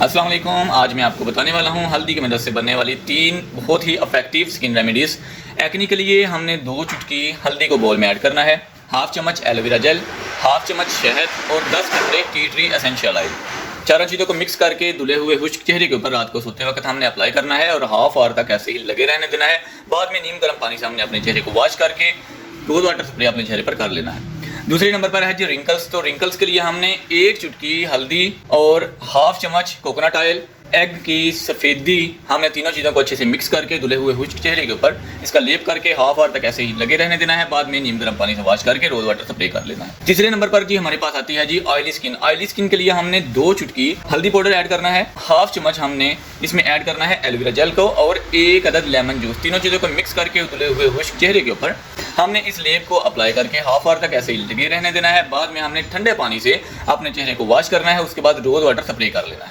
अस्सलाम वालेकुम। आज मैं आपको बताने वाला हूँ हल्दी की मदद से बनने वाली 3 बहुत ही इफेक्टिव स्किन रेमेडीज़। एक्ने के लिए हमने 2 चुटकी हल्दी को बोल में ऐड करना है, हाफ चम्मच एलोवेरा जेल, हाफ चम्मच शहद और 10 कतरे टी ट्री एसेंशियल ऑयल। चारों चीज़ों को मिक्स करके धुले हुए खुश्क चेहरे के ऊपर रात को सोते वक्त हमने अप्लाई करना है और हाफ आवर तक ऐसे ही लगे रहने देना है। बाद में नीम गर्म पानी से हमने अपने चेहरे को वॉश करके रोज़ वाटर स्प्रे अपने चेहरे पर कर लेना है। दूसरे नंबर पर है जी रिंकल्स। तो रिंकल्स के लिए हमने 1 चुटकी हल्दी और हाफ चम्मच कोकोनट ऑयल, एग की सफ़ेदी, हमने तीनों चीज़ों को अच्छे से मिक्स करके धुले हुए खुश्क चेहरे के ऊपर इसका लेप करके हाफ आवर तक ऐसे ही लगे रहने देना है। बाद में नीम गर्म पानी से वॉश करके रोज वाटर स्प्रे कर लेना है। तीसरे नंबर पर जी हमारे पास आती है जी ऑयली स्किन। ऑयली स्किन के लिए हमने 2 चुटकी हल्दी पाउडर ऐड करना है, हाफ चम्मच हमने इसमें ऐड करना है एलोवेरा जेल को और 1 अदद लेमन जूस। तीनों चीज़ों को मिक्स करके धुले हुए खुश्क चेहरे के ऊपर हमने इस लेप को अप्लाई करके हाफ आवर तक ऐसे ही लगे रहने देना है। बाद में हमने ठंडे पानी से अपने चेहरे को वॉश करना है, उसके बाद रोज वाटर स्प्रे कर लेना है।